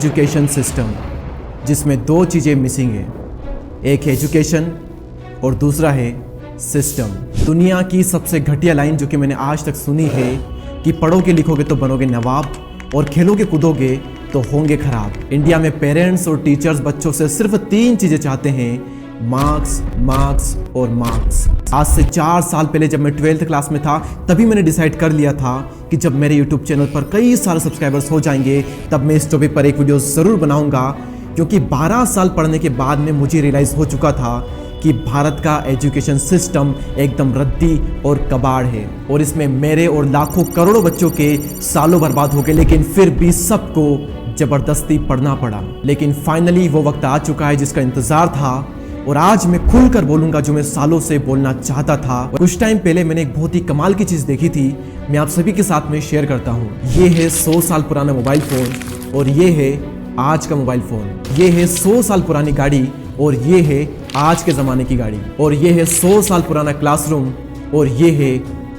Education system जिसमें दो चीज़ें मिसिंग है, एक है एजुकेशन और दूसरा है सिस्टम। दुनिया की सबसे घटिया लाइन जो कि मैंने आज तक सुनी है कि पढ़ोगे लिखोगे तो बनोगे नवाब और खेलोगे कूदोगे तो होंगे खराब। इंडिया में पेरेंट्स और टीचर्स बच्चों से सिर्फ 3 चीज़ें चाहते हैं, मार्क्स मार्क्स और मार्क्स। आज से 4 साल पहले जब मैं 12th क्लास में था तभी मैंने डिसाइड कर लिया था कि जब मेरे यूट्यूब चैनल पर कई सारे सब्सक्राइबर्स हो जाएंगे तब मैं इस टॉपिक पर एक वीडियो ज़रूर बनाऊंगा, क्योंकि 12 साल पढ़ने के बाद में मुझे रियलाइज़ हो चुका था कि भारत का एजुकेशन सिस्टम एकदम रद्दी और कबाड़ है और इसमें मेरे और लाखों करोड़ों बच्चों के सालों बर्बाद हो गए, लेकिन फिर भी सबको ज़बरदस्ती पढ़ना पड़ा। लेकिन फाइनली वो वक्त आ चुका है जिसका इंतज़ार था और आज मैं खुलकर बोलूंगा जो मैं सालों से बोलना चाहता था। कुछ टाइम पहले मैंने एक बहुत ही कमाल की चीज़ देखी थी, मैं आप सभी के साथ में शेयर करता हूँ। ये है 100 साल पुराना मोबाइल फ़ोन और ये है आज का मोबाइल फ़ोन। ये है 100 साल पुरानी गाड़ी और ये है आज के ज़माने की गाड़ी। और ये है 100 साल पुराना क्लासरूम और ये है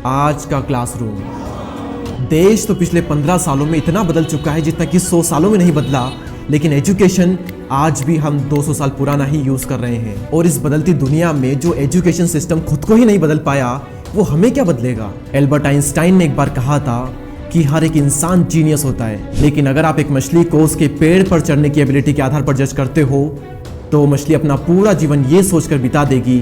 आज का क्लासरूम। देश तो पिछले 15 सालों में इतना बदल चुका है जितना कि 100 सालों में नहीं बदला, लेकिन एजुकेशन आज भी हम 200 साल पुराना ही यूज़ कर रहे हैं। और इस बदलती दुनिया में जो एजुकेशन सिस्टम खुद को ही नहीं बदल पाया वो हमें क्या बदलेगा। एल्बर्ट आइंस्टाइन ने एक बार कहा था कि हर एक इंसान जीनियस होता है, लेकिन अगर आप एक मछली को उसके पेड़ पर चढ़ने की एबिलिटी के आधार पर जज करते हो तो मछली अपना पूरा जीवन ये सोचकर बिता देगी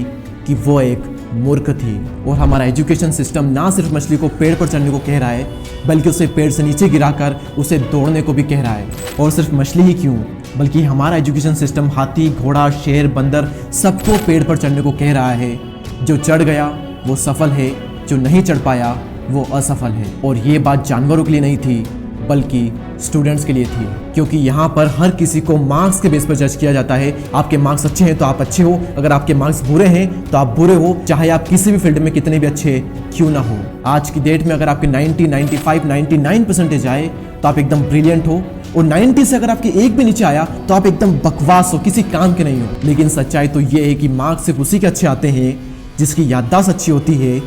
कि वो एक मूर्ख थी। और हमारा एजुकेशन सिस्टम ना सिर्फ मछली को पेड़ पर चढ़ने को कह रहा है, बल्कि उसे पेड़ से नीचे गिराकर उसे दौड़ने को भी कह रहा है। और सिर्फ मछली ही क्यों, बल्कि हमारा एजुकेशन सिस्टम हाथी, घोड़ा, शेर, बंदर सबको पेड़ पर चढ़ने को कह रहा है। जो चढ़ गया वो सफल है, जो नहीं चढ़ पाया वो असफल है। और ये बात जानवरों के लिए नहीं थी बल्कि स्टूडेंट्स के लिए थी, क्योंकि यहाँ पर हर किसी को मार्क्स के बेस पर जज किया जाता है। आपके मार्क्स अच्छे हैं तो आप अच्छे हो, अगर आपके मार्क्स बुरे हैं तो आप बुरे हो, चाहे आप किसी भी फील्ड में कितने भी अच्छे क्यों ना हो। आज की डेट में अगर आपके 90, 95, 99% आए तो आप एकदम ब्रिलियंट हो, और 90 से अगर आपके एक भी नीचे आया तो आप एकदम बकवास हो, किसी काम के नहीं हो। लेकिन सच्चाई तो ये है कि मार्क्स सिर्फ उसी के अच्छे आते हैं जिसकी याददाश्त अच्छी होती है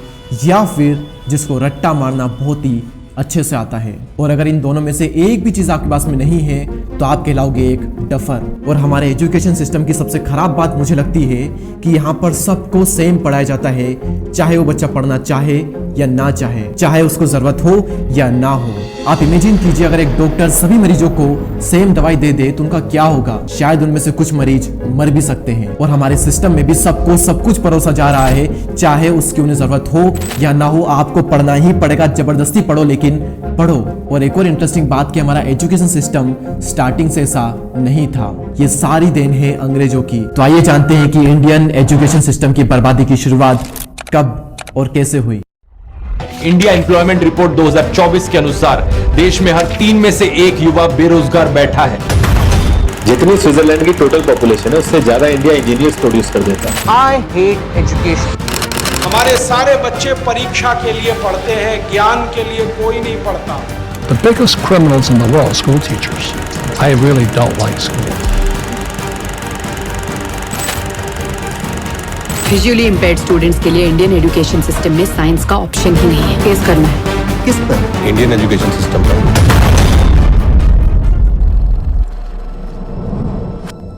या फिर जिसको रट्टा मारना बहुत ही अच्छे से आता है। और अगर इन दोनों में से एक भी चीज़ आपके पास में नहीं है तो आप कहलाओगे एक डफर। और हमारे एजुकेशन सिस्टम की सबसे खराब बात मुझे लगती है कि यहाँ पर सबको सेम पढ़ाया जाता है, चाहे वो बच्चा पढ़ना चाहे या ना चाहे, चाहे उसको ज़रूरत हो या ना हो। आप इमेजिन कीजिए अगर एक डॉक्टर सभी मरीजों को सेम दवाई दे दे तो उनका क्या होगा। शायद उनमें से कुछ मरीज मर भी सकते हैं। और हमारे सिस्टम में भी सबको सब कुछ परोसा जा रहा है, चाहे उसकी उन्हें ज़रूरत हो या ना हो। आपको पढ़ना ही पड़ेगा, ज़बरदस्ती पढ़ो लेकिन पढ़ो। और एक और इंटरेस्टिंग बात कि हमारा एजुकेशन सिस्टम स्टार्टिंग से ऐसा नहीं था, ये सारी देन है अंग्रेजों की। तो आइए जानते हैं कि इंडियन एजुकेशन सिस्टम की बर्बादी की शुरुआत कब और कैसे हुई। इंडिया एम्प्लॉयमेंट रिपोर्ट 2024 के अनुसार देश में हर 3 में से 1 युवा बेरोजगार बैठा है। जितनी स्विट्जरलैंड की टोटल पॉपुलेशन है उससे ज्यादा इंडिया इंजीनियर्स प्रोड्यूस कर देता है। I hate education. हमारे सारे बच्चे परीक्षा के लिए पढ़ते हैं, ज्ञान के लिए कोई नहीं पढ़ता। The biggest criminals in the world, school teachers. I really don't like school. Visually impaired students के लिए इंडियन एजुकेशन सिस्टम में साइंस का ऑप्शन ही नहीं है। फेस करना है किस पर? इंडियन एजुकेशन सिस्टम पर।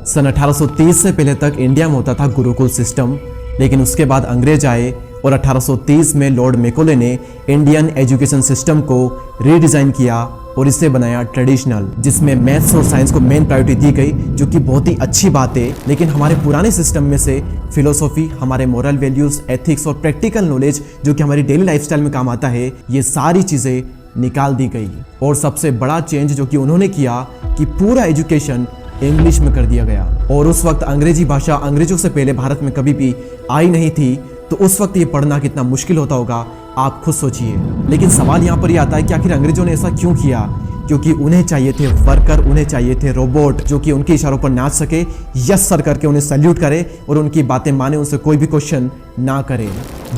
सन 1830 से पहले तक इंडिया में होता था गुरुकुल सिस्टम, लेकिन उसके बाद अंग्रेज आए और 1830 में लॉर्ड मैकोले ने इंडियन एजुकेशन सिस्टम को रीडिज़ाइन किया और इसे बनाया ट्रेडिशनल, जिसमें मैथ्स और साइंस को मेन प्रायोरिटी दी गई, जो कि बहुत ही अच्छी बात है। लेकिन हमारे पुराने सिस्टम में से फिलोसॉफी, हमारे मोरल वैल्यूज़, एथिक्स और प्रैक्टिकल नॉलेज जो कि हमारी डेली लाइफस्टाइल में काम आता है, ये सारी चीज़ें निकाल दी गई। और सबसे बड़ा चेंज जो कि उन्होंने किया कि पूरा एजुकेशन इंग्लिश में कर दिया गया। और उस वक्त अंग्रेजी भाषा अंग्रेजों से पहले भारत में कभी भी आई नहीं थी, तो उस वक्त ये पढ़ना कितना मुश्किल होता होगा आप खुद सोचिए। लेकिन सवाल यहाँ पर ये आता है कि आखिर अंग्रेजों ने ऐसा क्यों किया, क्योंकि उन्हें चाहिए थे वर्कर, उन्हें चाहिए थे रोबोट जो कि उनके इशारों पर नाच सके, यस सर करके उन्हें सैल्यूट करे और उनकी बातें माने, उनसे कोई भी क्वेश्चन ना करे।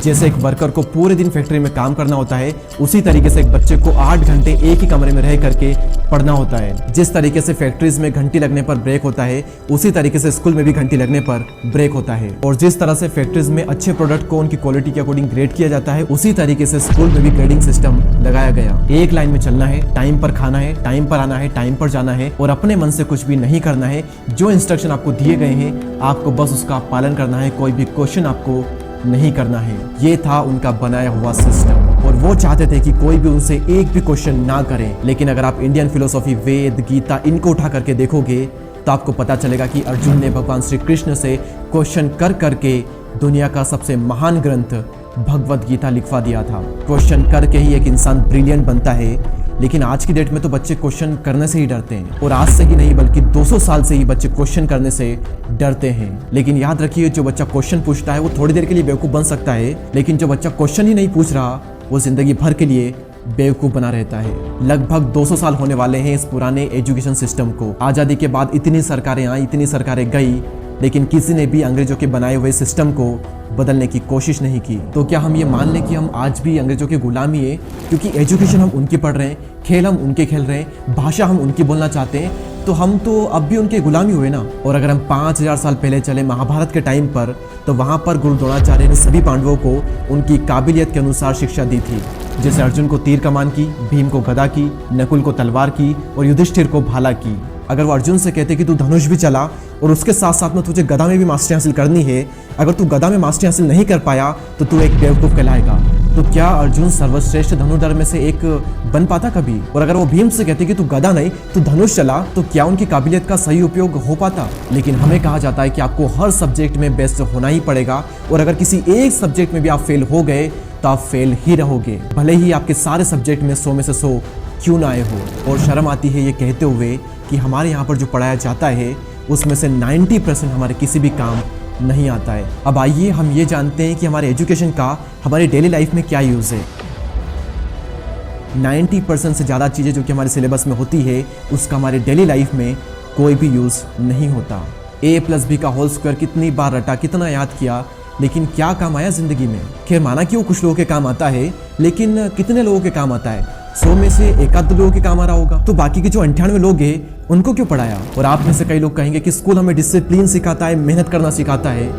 जैसे एक वर्कर को पूरे दिन फैक्ट्री में काम करना होता है, उसी तरीके से एक बच्चे को 8 घंटे एक ही कमरे में रह करके पढ़ना होता है। जिस तरीके से फैक्ट्रीज में घंटी लगने पर ब्रेक होता है, उसी तरीके से स्कूल में भी घंटी लगने पर ब्रेक होता है। और जिस तरह से फैक्ट्रीज में अच्छे प्रोडक्ट को उनकी क्वालिटी के अकॉर्डिंग ग्रेड किया जाता है, उसी तरीके से स्कूल में भी ग्रेडिंग सिस्टम लगाया गया। एक लाइन में चलना है, टाइम पर खाना जाना है, टाइम पर आना है, टाइम पर जाना है और अपने मन से कुछ भी नहीं करना है। जो इंस्ट्रक्शन आपको दिए गए हैं आपको बस उसका पालन करना है, कोई भी क्वेश्चन आपको नहीं करना है। ये था उनका बनाया हुआ सिस्टम और वो चाहते थे कि कोई भी उनसे एक भी क्वेश्चन ना करे। लेकिन अगर आप इंडियन फिलोसॉफी, वेद, गीता इनको उठा करके देखोगे तो आपको पता चलेगा कि अर्जुन ने भगवान श्री कृष्ण से क्वेश्चन कर करके दुनिया का सबसे महान ग्रंथ भगवत गीता लिखवा दिया था। क्वेश्चन करके ही एक इंसान ब्रिलियंट बनता है। लेकिन आज की डेट में तो बच्चे क्वेश्चन करने से ही डरते हैं और आज से ही नहीं बल्कि 200 साल से ही बच्चे क्वेश्चन करने से डरते हैं। लेकिन याद रखिए, जो बच्चा क्वेश्चन पूछता है वो थोड़ी देर के लिए बेवकूफ़ बन सकता है, लेकिन जो बच्चा क्वेश्चन ही नहीं पूछ रहा वो जिंदगी भर के लिए बेवकूफ़ बना रहता है। लगभग 200 साल होने वाले हैं इस पुराने एजुकेशन सिस्टम को। आज़ादी के बाद इतनी सरकारें आई, इतनी सरकारें गई, लेकिन किसी ने भी अंग्रेजों के बनाए हुए सिस्टम को बदलने की कोशिश नहीं की। तो क्या हम ये मान लें कि हम आज भी अंग्रेजों की गुलामी है? क्योंकि एजुकेशन हम उनकी पढ़ रहे हैं, खेल हम उनके खेल रहे हैं, भाषा हम उनकी बोलना चाहते हैं, तो हम तो अब भी उनके गुलामी हुए ना। और अगर हम 5000 साल पहले चले महाभारत के टाइम पर, तो वहाँ पर गुरु द्रोणाचार्य ने सभी पांडवों को उनकी काबिलियत के अनुसार शिक्षा दी थी। जैसे अर्जुन को तीर कमान की, भीम को गदा की, नकुल को तलवार की और युधिष्ठिर को भाला की। अगर वो अर्जुन से कहते कि तू धनुष भी चला और उसके साथ साथ में तुझे गदा में भी मास्टरी हासिल करनी है, अगर तू गदा में मास्टरी हासिल नहीं कर पाया तो तू एक बेवकूफ़ कहलाएगा, तो क्या अर्जुन सर्वश्रेष्ठ धनुर्धर में से एक बन पाता कभी? और अगर वो भीम से कहते कि तू गदा नहीं तू धनुष चला, तो क्या उनकी काबिलियत का सही उपयोग हो पाता? लेकिन हमें कहा जाता है कि आपको हर सब्जेक्ट में बेस्ट होना ही पड़ेगा और अगर किसी एक सब्जेक्ट में भी आप फेल हो गए तो आप फेल ही रहोगे, भले ही आपके सारे सब्जेक्ट में 100 में से 100 क्यों ना आए हो। और शर्म आती है ये कहते हुए कि हमारे यहाँ पर जो पढ़ाया जाता है उसमें से 90% हमारे किसी भी काम नहीं आता है। अब आइए हम ये जानते हैं कि हमारे एजुकेशन का हमारी डेली लाइफ में क्या यूज़ है। 90% से ज़्यादा चीज़ें जो कि हमारे सिलेबस में होती है उसका हमारे डेली लाइफ में कोई भी यूज़ नहीं होता। a+b का होल स्क्वायर कितनी बार रटा, कितना याद किया, लेकिन क्या काम आया ज़िंदगी में? खैर माना कि वो कुछ लोगों के काम आता है, लेकिन कितने लोगों के काम आता है? 100 में से 1-2 लोगों के काम आ रहा होगा। तो बाकी के जो 98 लोग हैं उनको क्यों पढ़ाया? और आप में से कई लोग कहेंगे कि स्कूल हमें डिसिप्लिन सिखाता है, मेहनत करना सिखाता है,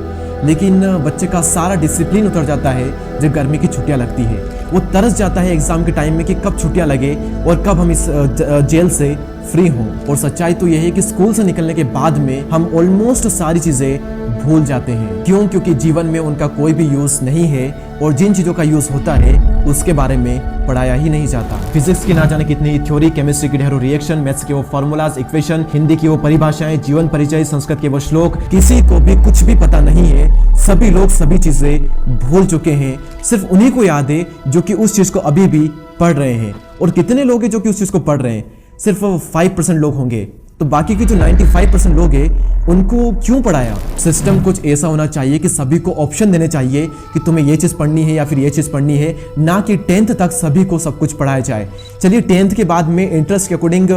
लेकिन बच्चे का सारा डिसिप्लिन उतर जाता है जब गर्मी की छुट्टियां लगती है। वो तरस जाता है एग्जाम के टाइम में कि कब छुट्टियां लगे और कब हम इस जेल से फ्री हों। और सच्चाई तो यह है कि स्कूल से निकलने के बाद में हम ऑलमोस्ट सारी चीज़ें भूल जाते हैं। क्यों? क्योंकि जीवन में उनका कोई भी यूज़ नहीं है और जिन चीज़ों का यूज़ होता है उसके बारे में पढ़ाया ही नहीं जाता। फिजिक्स की ना जाने कितनी थ्योरी, केमिस्ट्री की ढेरों रिएक्शन, मैथ्स के वो फॉर्मूलाज, इक्वेशन, हिंदी की वो परिभाषाएं, जीवन परिचय, संस्कृत के वो श्लोक, किसी को भी कुछ भी पता नहीं है। सभी लोग सभी चीज़ें भूल चुके हैं, सिर्फ उन्हीं को याद है जो कि उस चीज़ को अभी भी पढ़ रहे हैं। और कितने लोग हैं जो कि उस चीज़ को पढ़ रहे हैं? सिर्फ 5% लोग होंगे। तो बाकी के जो 95% लोग हैं उनको क्यों पढ़ाया? सिस्टम कुछ ऐसा होना चाहिए कि सभी को ऑप्शन देने चाहिए कि तुम्हें ये चीज़ पढ़नी है या फिर ये चीज़ पढ़नी है, ना कि 10th तक सभी को सब कुछ पढ़ाया जाए। चलिए 10th के बाद में इंटरेस्ट के अकॉर्डिंग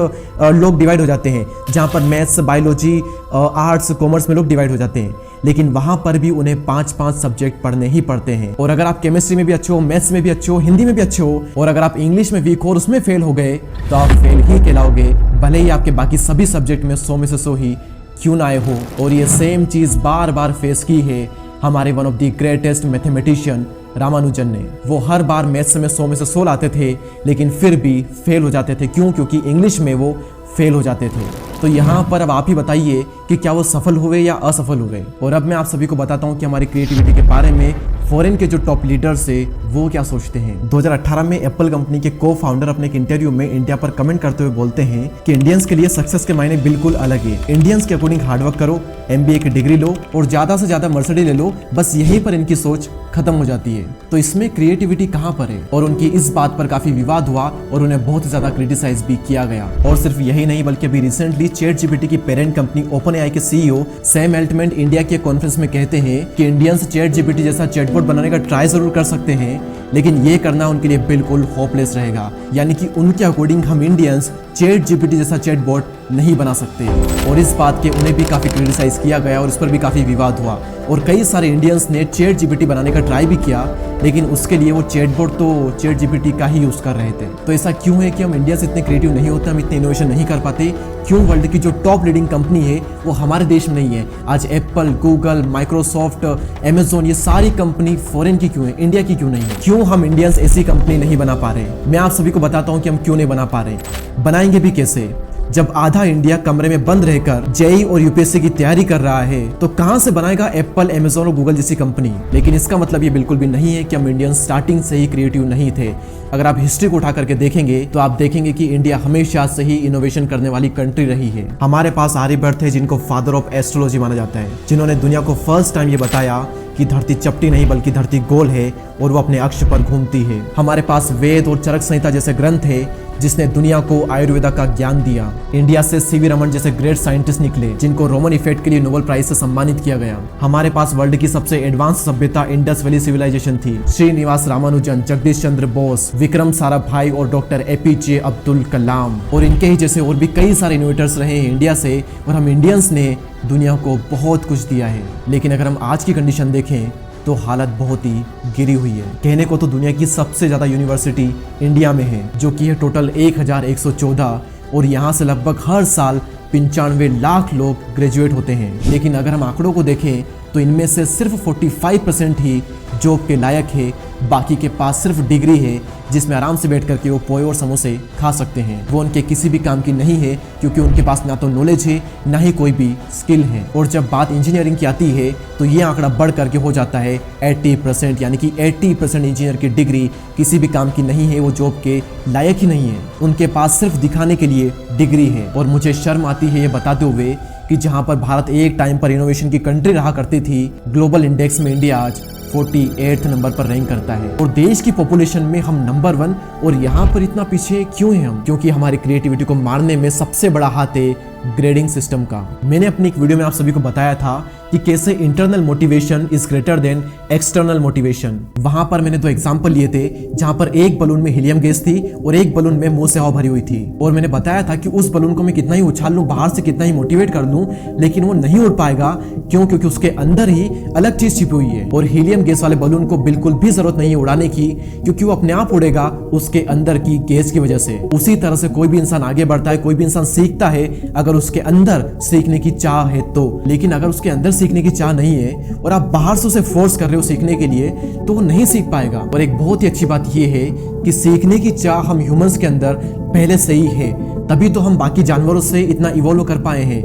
लोग डिवाइड हो जाते हैं, जहाँ पर मैथ्स, बायोलॉजी, आर्ट्स, कॉमर्स में लोग डिवाइड हो जाते हैं, लेकिन वहाँ पर भी उन्हें 5-5 सब्जेक्ट पढ़ने ही पड़ते हैं। और अगर आप केमिस्ट्री में भी अच्छे हो, मैथ्स में भी अच्छे हो, हिंदी में भी अच्छे हो, और अगर आप इंग्लिश में वीक हो और उसमें फेल हो गए तो आप फेल ही कहलाओगे, भले ही आपके बाकी सभी सब्जेक्ट में 100 में से 100 ही क्यों ना आए हो। और ये सेम चीज़ बार बार फेस की है हमारे one of the greatest mathematician Ramanujan ने। वो हर बार मैथ्स में 100 में से 100 लाते थे, लेकिन फिर भी फेल हो जाते थे। क्यों? क्योंकि इंग्लिश में वो फेल हो जाते थे। तो यहाँ पर अब आप ही बताइए कि क्या वो सफल हुए या असफल हुए। और अब मैं आप सभी को बताता हूँ कि हमारी क्रिएटिविटी के बारे में फॉरेन के जो टॉप लीडर्स है वो क्या सोचते हैं। 2018 में एप्पल कंपनी के को फाउंडर अपने एक इंटरव्यू में इंडिया पर कमेंट करते हुए बोलते हैं कि इंडियंस के लिए सक्सेस के मायने बिल्कुल अलग है। इंडियंस के अकॉर्डिंग हार्डवर्क करो, MBA की डिग्री लो और ज्यादा से ज्यादा मर्सिडीज ले लो, बस यहीं पर इनकी सोच खत्म हो जाती है। तो इसमें क्रिएटिविटी कहाँ पर है? और उनकी इस बात पर काफी विवाद हुआ और उन्हें बहुत ज्यादा क्रिटिसाइज भी किया गया। और सिर्फ यही नहीं बल्कि अभी रिसेंटली ChatGPT की पेरेंट कंपनी OpenAI के CEO सैम अल्टमैन इंडिया के कॉन्फ्रेंस में कहते हैं कि इंडियंस ChatGPT जैसा चैटबॉट बनाने का ट्राई जरूर कर सकते हैं, लेकिन ये करना उनके लिए बिल्कुल होपलेस रहेगा। यानी कि उनके अकॉर्डिंग हम इंडियंस ChatGPT जैसा चैटबॉट नहीं बना सकते। और इस बात के उन्हें भी काफ़ी क्रिटिसाइज किया गया और इस पर भी काफ़ी विवाद हुआ और कई सारे इंडियंस ने चैट जीपीटी बनाने का ट्राई भी किया, लेकिन उसके लिए वो चैटबॉट तो चैट जीपीटी का ही यूज़ कर रहे थे। तो ऐसा क्यों है कि हम इंडियंस इतने क्रिएटिव नहीं होते, हम इतने इनोवेशन नहीं कर पाते? क्यों वर्ल्ड की जो टॉप लीडिंग कंपनी है वो हमारे देश में नहीं है? आज एप्पल, गूगल, माइक्रोसॉफ्ट, अमेजोन, ये सारी कंपनी फॉरेन की क्यों है, इंडिया की क्यों नहीं है? क्यों हम इंडियंस ऐसी कंपनी नहीं बना पा रहे? मैं आप सभी को बताता हूँ कि हम क्यों नहीं बना पा रहे। बनाएंगे भी कैसे? जब आधा इंडिया कमरे में बंद रहकर जेईई और यूपीएससी की तैयारी कर रहा है, तो कहां से बनाएगा एप्पल, अमेजोन और गूगल जैसी कंपनी? लेकिन इसका मतलब ये बिल्कुल भी नहीं है कि हम इंडियन स्टार्टिंग से ही क्रिएटिव नहीं थे। अगर आप हिस्ट्री को उठा करके देखेंगे तो आप देखेंगे कि इंडिया हमेशा से ही इनोवेशन करने वाली कंट्री रही है। हमारे पास आर्यभट्ट है, जिनको फादर ऑफ एस्ट्रोलॉजी माना जाता है, जिन्होंने दुनिया को फर्स्ट टाइम ये बताया कि धरती चपटी नहीं बल्कि धरती गोल है और वो अपने अक्ष पर घूमती है। हमारे पास वेद और चरक संहिता जैसे ग्रंथ है जिसने दुनिया को आयुर्वेदा का ज्ञान दिया। इंडिया से सीवी रमन जैसे ग्रेट साइंटिस्ट निकले जिनको रोमन इफेक्ट के लिए नोबेल प्राइज से सम्मानित किया गया। हमारे पास वर्ल्ड की सबसे एडवांस सभ्यता इंडस वैली सिविलाइजेशन थी। श्रीनिवास रामानुजन, जगदीश चंद्र बोस, विक्रम साराभाई और डॉक्टर एपीजे अब्दुल कलाम और इनके ही जैसे और भी कई सारे इनोवेटर्स रहे हैं इंडिया से, और हम इंडियंस ने दुनिया को बहुत कुछ दिया है। लेकिन अगर हम आज की कंडीशन देखें तो हालत बहुत ही गिरी हुई है। कहने को तो दुनिया की सबसे ज़्यादा यूनिवर्सिटी इंडिया में है, जो कि है टोटल 1114, और यहाँ से लगभग हर साल 95 लाख लोग ग्रेजुएट होते हैं। लेकिन अगर हम आंकड़ों को देखें तो इनमें से सिर्फ 45% ही जॉब के लायक है। बाकी के पास सिर्फ डिग्री है जिसमें आराम से बैठ करके वो पोए और समोसे खा सकते हैं। वो उनके किसी भी काम की नहीं है क्योंकि उनके पास ना तो नॉलेज है ना ही कोई भी स्किल है। और जब बात इंजीनियरिंग की आती है तो ये आंकड़ा बढ़ करके हो जाता है 80%, यानी कि 80% इंजीनियर की डिग्री किसी भी काम की नहीं है, वो जॉब के लायक ही नहीं है। उनके पास सिर्फ दिखाने के लिए डिग्री है। और मुझे शर्म आती है ये बताते हुए कि जहां पर भारत एक टाइम पर इनोवेशन की कंट्री रहा करती थी, ग्लोबल इंडेक्स में इंडिया आज 48 नंबर पर रैंक करता है। और देश की पॉपुलेशन में हम नंबर 1, और यहाँ पर इतना पीछे क्यों हैं हम? क्योंकि हमारी क्रिएटिविटी को मारने में सबसे बड़ा हाथ है ग्रेडिंग सिस्टम का। मैंने अपनी एक वीडियो में आप सभी को बताया था कि कैसे internal motivation is greater than external motivation. वहां पर मैंने 2 एग्जांपल लिए थे जहां पर एक बलून में हीलियम गैस थी और एक बलून में मुंह से हवा भरी हुई थी। और मैंने बताया था कि उस बलून को मैं कितना ही उछाल लूं, बाहर से कितना ही मोटिवेट कर लूं, लेकिन वो नहीं उड़ पाएगा। क्यों? क्योंकि उसके अंदर ही अलग चीज छिपी हुई है। और हीलियम गैस वाले बलून को बिल्कुल भी जरूरत नहीं है उड़ाने की, क्योंकि वो अपने आप उड़ेगा उसके अंदर की गैस की वजह से। उसी तरह से कोई भी इंसान आगे बढ़ता है, कोई भी इंसान सीखता है अगर उसके अंदर सीखने की चाह है तो। लेकिन अगर उसके अंदर सीखने की चाह नहीं है और आप बाहर से उसे फोर्स कर रहे हो सीखने के लिए, तो वो नहीं सीख पाएगा। और एक बहुत ही अच्छी बात यह है कि सीखने की चाह हम ह्यूमंस के अंदर पहले से ही है, तभी तो हम बाकी जानवरों से इतना इवॉल्व कर पाए हैं।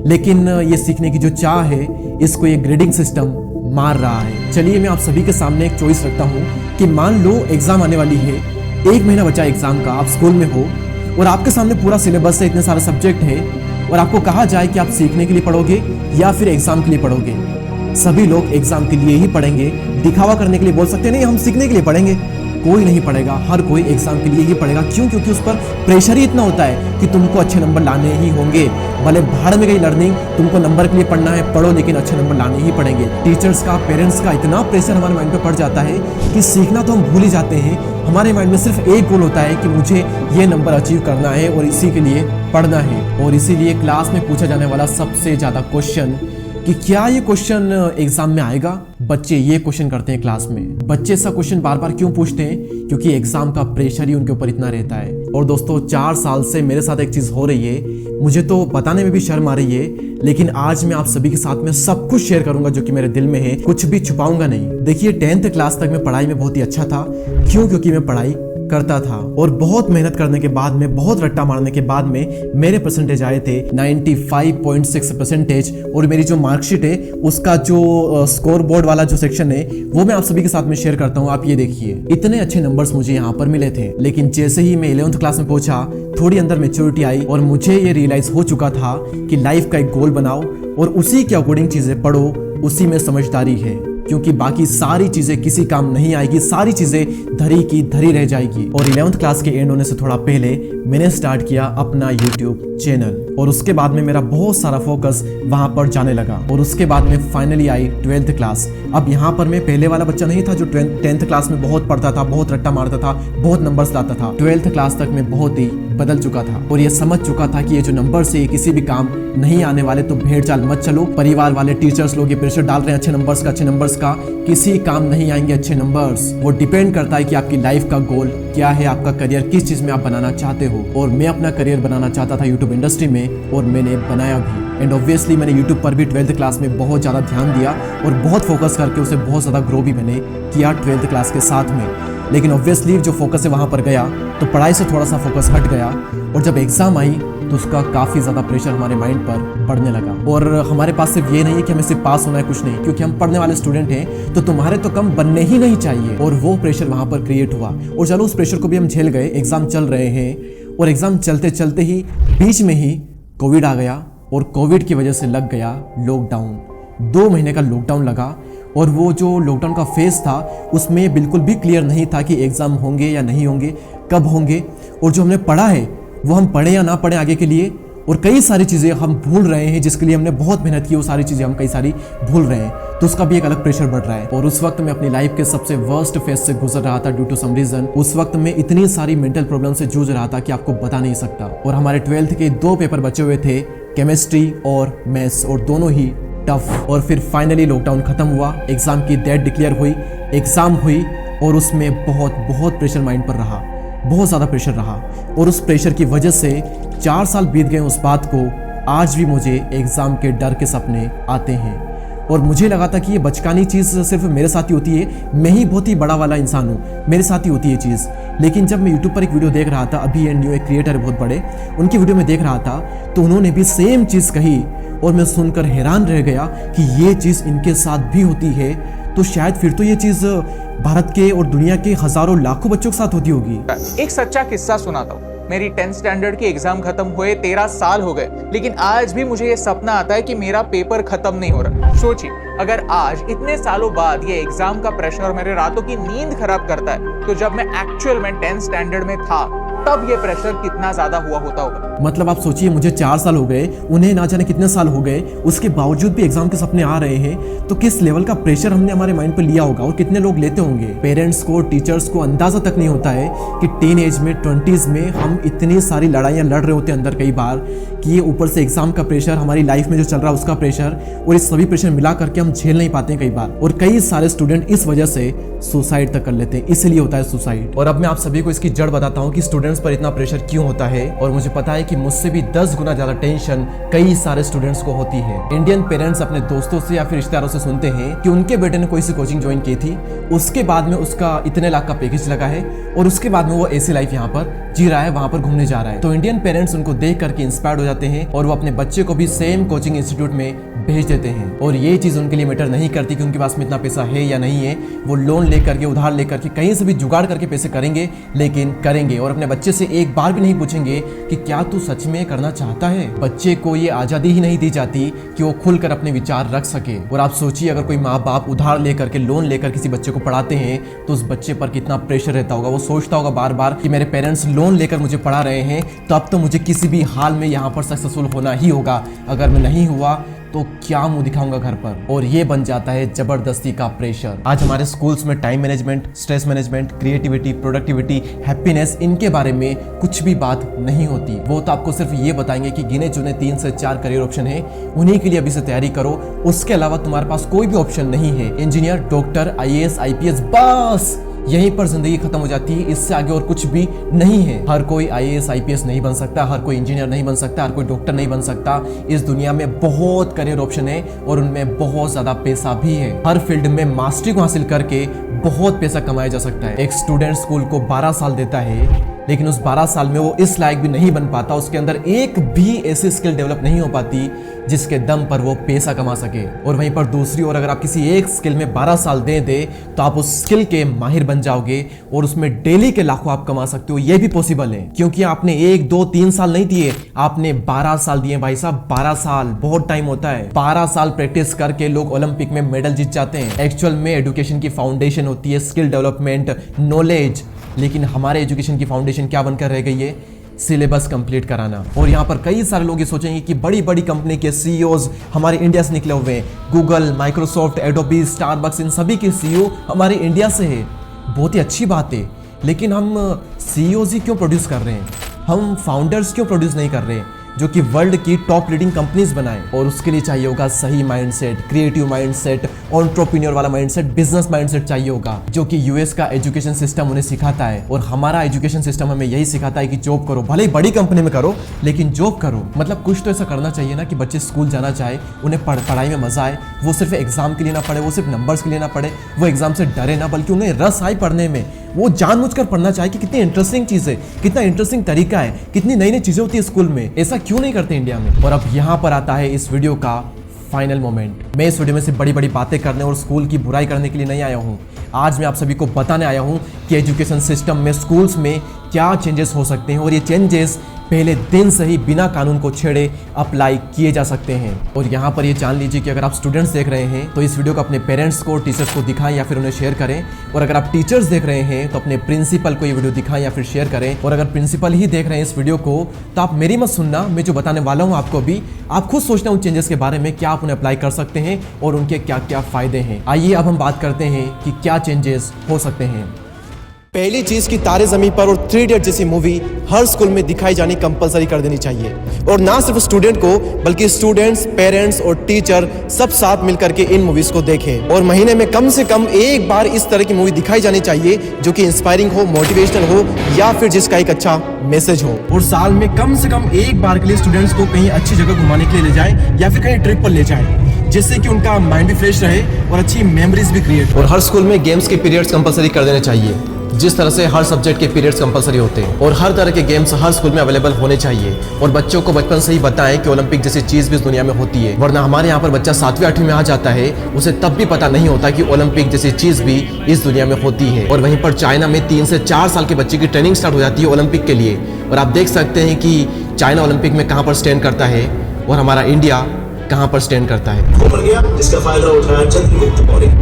लेकिन ये सीखने की जो चाह है, इसको ये ग्रेडिंग सिस्टम मार रहा है। चलिए मैं आप सभी के सामने एक चॉइस रखता हूँ कि मान लो एग्जाम आने वाली है, 1 महीना बचा एग्जाम का, आप स्कूल में हो और आपके सामने पूरा सिलेबस है, इतने सारे सब्जेक्ट है, और आपको कहा जाए कि आप सीखने के लिए पढ़ोगे या फिर एग्जाम के लिए पढ़ोगे। सभी लोग एग्जाम के लिए ही पढ़ेंगे, दिखावा करने के लिए बोल सकते नहीं हम सीखने के लिए पढ़ेंगे। कोई नहीं पढ़ेगा, हर कोई एग्जाम के लिए ही पढ़ेगा। क्यों? क्योंकि उस पर प्रेशर ही इतना होता है कि तुमको अच्छे नंबर लाने ही होंगे। भले भाड़ में गई लर्निंग, तुमको नंबर के लिए पढ़ना है, पढ़ो, लेकिन अच्छे नंबर लाने ही पड़ेंगे। टीचर्स का, पेरेंट्स का इतना प्रेशर हमारे माइंड पे पड़ जाता है कि सीखना तो हम भूल ही जाते हैं। हमारे माइंड में सिर्फ एक गोल होता है कि मुझे ये नंबर अचीव करना है और इसी के लिए पढ़ना है। और इसीलिए क्लास में पूछा जाने वाला सबसे ज्यादा क्वेश्चन कि क्या ये क्वेश्चन एग्जाम में आएगा, बच्चे ये क्वेश्चन करते हैं क्लास में। बच्चे ऐसा क्वेश्चन बार बार क्यों पूछते हैं? क्योंकि एग्जाम का प्रेशर ही उनके ऊपर इतना रहता है। और दोस्तों 4 साल से मेरे साथ एक चीज हो रही है, मुझे तो बताने में भी शर्म आ रही है, लेकिन आज मैं आप सभी के साथ में सब कुछ शेयर करूंगा जो कि मेरे दिल में है, कुछ भी छुपाऊंगा नहीं। देखिए 10th क्लास तक मैं पढ़ाई में बहुत ही अच्छा था। क्यों? क्योंकि मैं पढ़ाई करता था और बहुत मेहनत करने के बाद में, बहुत रट्टा मारने के बाद में मेरे परसेंटेज आए थे 95.6%। और मेरी जो मार्कशीट है उसका जो स्कोर बोर्ड वाला जो सेक्शन है वो मैं आप सभी के साथ में शेयर करता हूँ। आप ये देखिए, इतने अच्छे नंबर्स मुझे यहाँ पर मिले थे। लेकिन जैसे ही मैं 11th क्लास में पहुंचा, थोड़ी अंदर मैच्योरिटी आई और मुझे ये रियलाइज हो चुका था कि लाइफ का एक गोल बनाओ और उसी के अकॉर्डिंग चीजें पढ़ो, उसी में समझदारी है। क्योंकि बाकी सारी चीजें किसी काम नहीं आएगी, सारी चीजें धरी की धरी रह जाएगी। और 11th क्लास के एंड होने से थोड़ा पहले मैंने स्टार्ट किया अपना YouTube चैनल, और उसके बाद में मेरा बहुत सारा फोकस वहां पर जाने लगा। और उसके बाद में फाइनली आई 12th क्लास। अब यहाँ पर मैं पहले वाला बच्चा नहीं था जो 10th क्लास में बहुत पढ़ता था, बहुत रट्टा मारता था, बहुत नंबर्स लाता था। 12th क्लास तक मैं बहुत ही बदल चुका था और ये समझ चुका था कि ये जो नंबर से किसी भी काम नहीं आने वाले, तो भेड़ चाल मत चलो। परिवार वाले, टीचर्स लोग ये प्रेशर डाल रहे हैं अच्छे नंबर्स का, किसी काम नहीं आएंगे अच्छे नंबर्स। वो डिपेंड करता है कि आपकी लाइफ का गोल क्या है, आपका करियर किस चीज में आप बनाना चाहते हो। और मैं अपना करियर बनाना चाहता था यूट्यूब इंडस्ट्री में, और मैंने बनाया भी। एंड ऑब्वियसली मैंने यूट्यूब पर भी 12th क्लास में बहुत ज़्यादा ध्यान दिया और बहुत फोकस करके उसे बहुत ज़्यादा ग्रो भी मैंने किया 12th क्लास के साथ में। लेकिन ऑब्वियसली जो फोकस है वहाँ पर गया तो पढ़ाई से थोड़ा सा फोकस हट गया, और जब एग्ज़ाम आई तो उसका काफ़ी ज़्यादा प्रेशर हमारे माइंड पर पड़ने लगा। और हमारे पास सिर्फ ये नहीं है कि हमें सिर्फ पास होना है, कुछ नहीं, क्योंकि हम पढ़ने वाले स्टूडेंट हैं, तो तुम्हारे तो कम बनने ही नहीं चाहिए। और वो प्रेशर वहाँ पर क्रिएट हुआ, और चलो उस प्रेशर को भी हम झेल गए। एग्ज़ाम चल रहे हैं और एग्ज़ाम चलते चलते ही बीच में ही कोविड आ गया, और कोविड की वजह से लग गया लॉकडाउन। 2 महीने का लॉकडाउन लगा, और वो जो लॉकडाउन का फेज था उसमें बिल्कुल भी क्लियर नहीं था कि एग्ज़ाम होंगे या नहीं होंगे, कब होंगे, और जो हमने पढ़ा है वो हम पढ़े या ना पढ़े आगे के लिए। और कई सारी चीज़ें हम भूल रहे हैं जिसके लिए हमने बहुत मेहनत की, वो सारी चीज़ें हम कई सारी भूल रहे हैं, तो उसका भी एक अलग प्रेशर बढ़ रहा है। और उस वक्त मैं अपनी लाइफ के सबसे वर्स्ट फेज से गुजर रहा था ड्यू टू सम रीजन। उस वक्त मैं इतनी सारी मेंटल प्रॉब्लम से जूझ रहा था कि आपको बता नहीं सकता। और हमारे 12th के 2 पेपर बचे हुए थे, केमिस्ट्री और मैथ्स, और दोनों ही टफ। और फिर फाइनली लॉकडाउन खत्म हुआ, एग्ज़ाम की डेट डिक्लेयर हुई, एग्ज़ाम हुई, और उसमें बहुत प्रेशर माइंड पर रहा, बहुत ज़्यादा प्रेशर रहा। और उस प्रेशर की वजह से 4 साल बीत गए उस बात को, आज भी मुझे एग्ज़ाम के डर के सपने आते हैं। और मुझे लगा था कि ये बचकानी चीज़ सिर्फ मेरे साथ ही होती है, मैं ही बहुत ही बड़ा वाला इंसान हूँ, मेरे साथ ही होती है चीज़। लेकिन जब मैं यूट्यूब पर एक वीडियो देख रहा था, अभी ये न्यू एक क्रिएटर है बहुत बड़े, उनकी वीडियो में देख रहा था, तो उन्होंने भी सेम चीज़ कही, और मैं सुनकर हैरान रह गया कि ये चीज़ इनके साथ भी होती है। तो शायद फिर तो ये चीज़ भारत के और दुनिया के हज़ारों लाखों बच्चों के साथ होती होगी। एक सच्चा किस्सा सुनाता हूँ। मेरी 10th स्टैंडर्ड की एग्जाम खत्म हुए 13 साल हो गए, लेकिन आज भी मुझे ये सपना आता है कि मेरा पेपर खत्म नहीं हो रहा। सोचिए, अगर आज इतने सालों बाद ये एग्जाम का प्रेशर मेरे रातों की नींद खराब करता है, तो जब मैं एक्चुअल में 10th स्टैंडर्ड में था तब ये प्रेशर कितना ज्यादा हुआ होता होगा। मतलब आप सोचिए, मुझे 4 साल हो गए, उन्हें ना जाने कितने साल हो गए, उसके बावजूद भी एग्जाम के सपने आ रहे हैं, तो किस लेवल का प्रेशर हमने हमारे माइंड पर लिया होगा, और कितने लोग लेते होंगे। पेरेंट्स को, टीचर्स को अंदाजा तक नहीं होता है कि टीन एज में, 20s में हम इतनी सारी लड़ाइयाँ लड़ रहे होते हैं अंदर कई बार, कि ये ऊपर से एग्जाम का प्रेशर, हमारी लाइफ में जो चल रहा है उसका प्रेशर, और इस सभी प्रेशर मिला करके हम झेल नहीं पाते हैं कई बार। और कई सारे स्टूडेंट इस वजह से सुसाइड तक कर लेते हैं, इसलिए होता है सुसाइड। और अब मैं आप सभी को इसकी जड़ बताता हूँ कि स्टूडेंट्स पर इतना प्रेशर क्यों होता है। और मुझे पता है कि मुझसे भी 10 गुना ज्यादा टेंशन कई सारे स्टूडेंट्स को होती है। इंडियन पेरेंट्स अपने दोस्तों से या फिर रिश्तेदारों से सुनते हैं कि उनके बेटे ने कोई सी कोचिंग ज्वाइन की थी, उसके बाद में उसका इतने लाख का पैकेज लगा है, और उसके बाद में वो ऐसी लाइफ यहाँ पर जी रहा है, वहां पर घूमने जा रहा है। तो इंडियन पेरेंट्स उनको देख करके इंस्पायर्ड हो जाते हैं, और वो अपने बच्चे को भी सेम कोचिंग इंस्टीट्यूट में भेज देते हैं। और ये चीज़ उनके लिए मैटर नहीं करती कि उनके पास में इतना पैसा है या नहीं है, वो लोन लेकर के, उधार लेकर के, कहीं से भी जुगाड़ करके पैसे करेंगे, लेकिन करेंगे। और अपने बच्चे से एक बार भी नहीं पूछेंगे कि क्या तू सच में करना चाहता है। बच्चे को ये आज़ादी ही नहीं दी जाती कि वो खुलकर अपने विचार रख सके। और आप सोचिए, अगर कोई माँ बाप उधार लेकर के, लोन लेकर किसी बच्चे को पढ़ाते हैं, तो उस बच्चे पर कितना प्रेशर रहता होगा। वो सोचता होगा बार बार कि मेरे पेरेंट्स लोन लेकर मुझे पढ़ा रहे हैं, तो अब तो मुझे किसी भी हाल में यहाँ पर सक्सेसफुल होना ही होगा। अगर मैं नहीं हुआ तो क्या मुंह दिखाऊंगा घर पर। और ये बन जाता है जबरदस्ती का प्रेशर। आज हमारे स्कूल्स में time management, stress management, creativity, productivity, happiness, इनके बारे में कुछ भी बात नहीं होती। वो तो आपको सिर्फ ये बताएंगे कि गिने चुने 3 से 4 करियर ऑप्शन है, उन्हीं के लिए अभी से तैयारी करो, उसके अलावा तुम्हारे पास कोई भी ऑप्शन नहीं है। इंजीनियर, डॉक्टर, IAS, IPS, बस यहीं पर जिंदगी खत्म हो जाती है, इससे आगे और कुछ भी नहीं है। हर कोई IAS, IPS नहीं बन सकता, हर कोई इंजीनियर नहीं बन सकता, हर कोई डॉक्टर नहीं बन सकता। इस दुनिया में बहुत करियर ऑप्शन है, और उनमें बहुत ज्यादा पैसा भी है। हर फील्ड में मास्टरी को हासिल करके बहुत पैसा कमाया जा सकता है। एक स्टूडेंट स्कूल को 12 साल देता है, लेकिन उस 12 साल में वो इस लायक भी नहीं बन पाता, उसके अंदर एक भी ऐसी स्किल डेवलप नहीं हो पाती जिसके दम पर वो पैसा कमा सके। और वहीं पर दूसरी ओर, अगर आप किसी एक स्किल में 12 साल दे तो आप उस स्किल के माहिर बन जाओगे, और उसमें डेली के लाखों आप कमा सकते हो। ये भी पॉसिबल है, क्योंकि आपने 1, 2, 3 साल नहीं दिए, आपने 12 साल दिए भाई साहब। 12 साल बहुत टाइम होता है। 12 साल प्रैक्टिस करके लोग ओलंपिक में मेडल जीत जाते हैं। एक्चुअल में एजुकेशन की फाउंडेशन होती है स्किल डेवलपमेंट, नॉलेज, लेकिन हमारे एजुकेशन की फाउंडेशन क्या बनकर रह गई है? सिलेबस कंप्लीट कराना। और यहाँ पर कई सारे लोग ये सोचेंगे कि बड़ी बड़ी कंपनी के CEOs हमारे इंडिया से निकले हुए हैं। गूगल, माइक्रोसॉफ्ट, एडोबी, स्टारबक्स, इन सभी के CEO हमारे इंडिया से है। बहुत ही अच्छी बात है, लेकिन हम CEOs ही क्यों प्रोड्यूस कर रहे हैं? हम फाउंडर्स क्यों प्रोड्यूस नहीं कर रहे जो कि वर्ल्ड की टॉप लीडिंग कंपनीज बनाएं? और उसके लिए चाहिए होगा सही माइंडसेट, क्रिएटिव माइंडसेट, एंटरप्रेन्योर वाला माइंडसेट, बिजनेस माइंडसेट चाहिए होगा, जो कि यूएस का एजुकेशन सिस्टम उन्हें सिखाता है। और हमारा एजुकेशन सिस्टम हमें यही सिखाता है कि जॉब करो, भले ही बड़ी कंपनी में करो लेकिन जॉब करो। मतलब कुछ तो ऐसा करना चाहिए ना कि बच्चे स्कूल जाना चाहे, उन्हें पढ़ाई में मजा आए, वो सिर्फ एग्जाम के लिए ना पढ़े, वो सिर्फ नंबर्स के लिए ना पढ़े, वो एग्जाम से डरे ना, बल्कि उन्हें रस आए पढ़ने में, वो जानबूझकर पढ़ना चाहे कि कितनी इंटरेस्टिंग चीज़ है, कितना इंटरेस्टिंग तरीका है, कितनी नई नई चीज़ें होती है स्कूल में। ऐसा क्यों नहीं करते इंडिया में? और अब यहाँ पर आता है इस वीडियो का फाइनल मोमेंट। मैं इस वीडियो में सिर्फ बड़ी बड़ी बातें करने और स्कूल की बुराई करने के लिए नहीं आया हूँ। आज मैं आप सभी को बताने आया हूँ कि एजुकेशन सिस्टम में, स्कूल्स में क्या चेंजेस हो सकते हैं और ये चेंजेस पहले दिन से ही बिना कानून को छेड़े अप्लाई किए जा सकते हैं। और यहाँ पर ये जान लीजिए कि अगर आप स्टूडेंट्स देख रहे हैं तो इस वीडियो को अपने पेरेंट्स को, टीचर्स को दिखाएं या फिर उन्हें शेयर करें। और अगर आप टीचर्स देख रहे हैं तो अपने प्रिंसिपल को ये वीडियो दिखाएं या फिर शेयर करें। और अगर प्रिंसिपल ही देख रहे हैं इस वीडियो को तो आप मेरी मत सुनना, मैं जो बताने वाला हूँ आपको भी, आप खुद सोचना उन चेंजेस के बारे में, क्या आप उन्हें अप्लाई कर सकते हैं और उनके क्या क्या फायदे हैं। आइए अब हम बात करते हैं कि क्या चेंजेस हो सकते हैं। पहली चीज की तारे जमीन पर और 3 इडियट जैसी मूवी हर स्कूल में दिखाई जानी कंपलसरी कर देनी चाहिए। और ना सिर्फ स्टूडेंट को बल्कि स्टूडेंट्स, पेरेंट्स और टीचर सब साथ मिलकर के इन मूवीज को देखें। और महीने में कम से कम एक बार इस तरह की मूवी दिखाई जानी चाहिए जो कि इंस्पायरिंग हो, मोटिवेशनल हो या फिर जिसका एक अच्छा मैसेज हो। और साल में कम से कम एक बार के लिए स्टूडेंट्स को कहीं अच्छी जगह घुमाने के लिए ले जाए या फिर कहीं ट्रिप पर ले जाए, जिससे कि उनका माइंड भी फ्रेश रहे और अच्छी मेमोरीज भी क्रिएट हो। और हर स्कूल में गेम्स के पीरियड्स कंपलसरी कर देने चाहिए, जिस तरह से हर सब्जेक्ट के पीरियड्स कंपलसरी होते हैं। और हर तरह के गेम्स हर स्कूल में अवेलेबल होने चाहिए। और बच्चों को बचपन से ही बताएं कि ओलंपिक जैसी चीज भी इस दुनिया में होती है। वरना हमारे यहाँ पर बच्चा 7वीं 8वीं में आ जाता है, उसे तब भी पता नहीं होता कि ओलंपिक जैसी चीज भी इस दुनिया में होती है। और वहीं पर चाइना में 3 से 4 साल के बच्चे की ट्रेनिंग स्टार्ट हो जाती है ओलंपिक के लिए। और आप देख सकते हैं कि चाइना ओलंपिक में कहाँ पर स्टैंड करता है और हमारा इंडिया कहां पर स्टैंड करता है। जिसका फायदा उठाया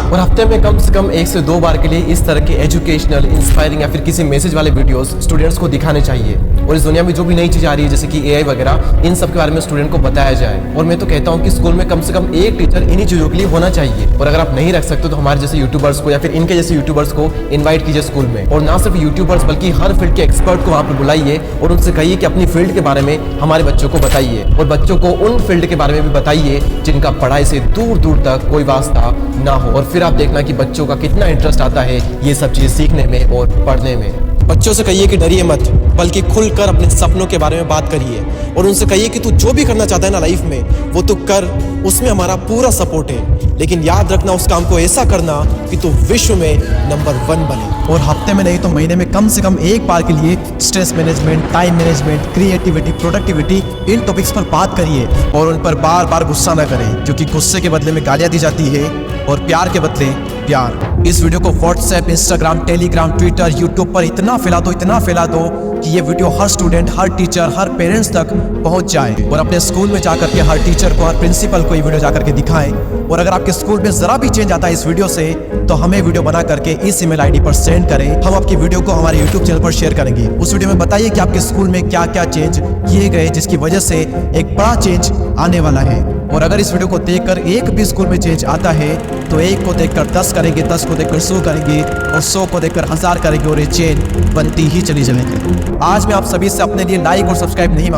और हफ्ते में कम से कम 1 से 2 बार के लिए इस तरह के एजुकेशनल, इंस्पायरिंग या फिर किसी मैसेज वाले वीडियोस स्टूडेंट्स को दिखाने चाहिए। और इस दुनिया में जो भी नई चीज आ रही है जैसे कि AI वगैरह, इन सब के बारे में स्टूडेंट को बताया जाए। और मैं तो कहता हूँ कि स्कूल में कम से कम एक टीचर इन्हीं चीजों के लिए होना चाहिए। और अगर आप नहीं रख सकते तो हमारे जैसे यूट्यूबर्स को या फिर इनके जैसे यूट्यूबर्स को इन्वाइट कीजिए स्कूल में। और ना सिर्फ यूट्यूबर्स बल्कि हर फील्ड के एक्सपर्ट को वहाँ पर बुलाइए और उनसे कहिए कि अपनी फील्ड के बारे में हमारे बच्चों को बताइए। और बच्चों को उन फील्ड के बारे में भी बताइए जिनका पढ़ाई से दूर दूर तक कोई वास्ता ना हो। और फिर आप देखना कि बच्चों का कितना इंटरेस्ट आता है ये सब चीजें सीखने में और पढ़ने में। बच्चों से कहिए कि डरिए मत, बल्कि खुलकर अपने सपनों के बारे में बात करिए। और उनसे कहिए कि तू जो भी करना चाहता है ना लाइफ में वो तू कर, उसमें हमारा पूरा सपोर्ट है। लेकिन याद रखना उस काम को ऐसा करना कि तू विश्व में नंबर 1 बने। और हफ्ते में नहीं तो महीने में कम से कम एक बार के लिए stress management, time management, creativity, productivity, इन टॉपिक्स पर बात करिए। और उन पर बार बार गुस्सा ना करें, क्योंकि गुस्से के बदले में गालियां दी जाती है और प्यार के बदले प्यार। इस वीडियो को WhatsApp, Instagram, Telegram, Twitter, YouTube पर इतना फैला दो कि ये वीडियो हर स्टूडेंट, हर टीचर, हर पेरेंट्स तक पहुंच जाए। और अपने स्कूल में जाकर के हर टीचर को, हर प्रिंसिपल को ये वीडियो जाकर के दिखाएं। और अगर आपके स्कूल में जरा भी चेंज आता है इस वीडियो से तो हमें वीडियो बना करके इस ईमेल आईडी पर सेंड करें। हम आपकी वीडियो को हमारे यूट्यूब चैनल पर शेयर करेंगे। उस वीडियो में बताइए कि आपके स्कूल में क्या क्या चेंज किए गए जिसकी वजह से एक बड़ा चेंज आने वाला है। और अगर इस वीडियो को देखकर एक भी स्कूल में चेंज आता है तो 1 को देखकर 10 करेंगे, 10 को देखकर 100 करेंगे और 100 को देखकर 1000 करेंगे और ये चेन बनती ही चली जाएगी। आज मैं आप सभी से अपने लिए लाइक और सब्सक्राइब नहीं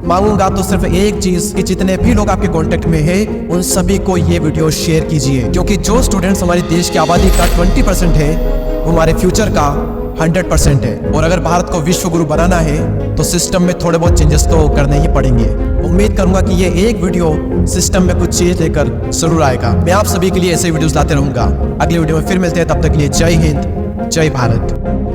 मांगूंगा तो सिर्फ एक चीज कि जितने भी लोग आपके कांटेक्ट में हैं उन सभी को ये वीडियो शेयर कीजिए। क्योंकि जो स्टूडेंट्स हमारे देश की आबादी का 20% है वो हमारे फ्यूचर का 100% है। और अगर भारत को विश्व गुरु बनाना है तो सिस्टम में थोड़े बहुत चेंजेस तो करने ही पड़ेंगे। उम्मीद करूंगा कि ये एक वीडियो सिस्टम में कुछ चेंज लेकर जरूर आएगा। मैं आप सभी के लिए ऐसे वीडियोस लाते रहूंगा। अगले वीडियो में फिर मिलते हैं, तब तक के लिए जय हिंद, जय भारत।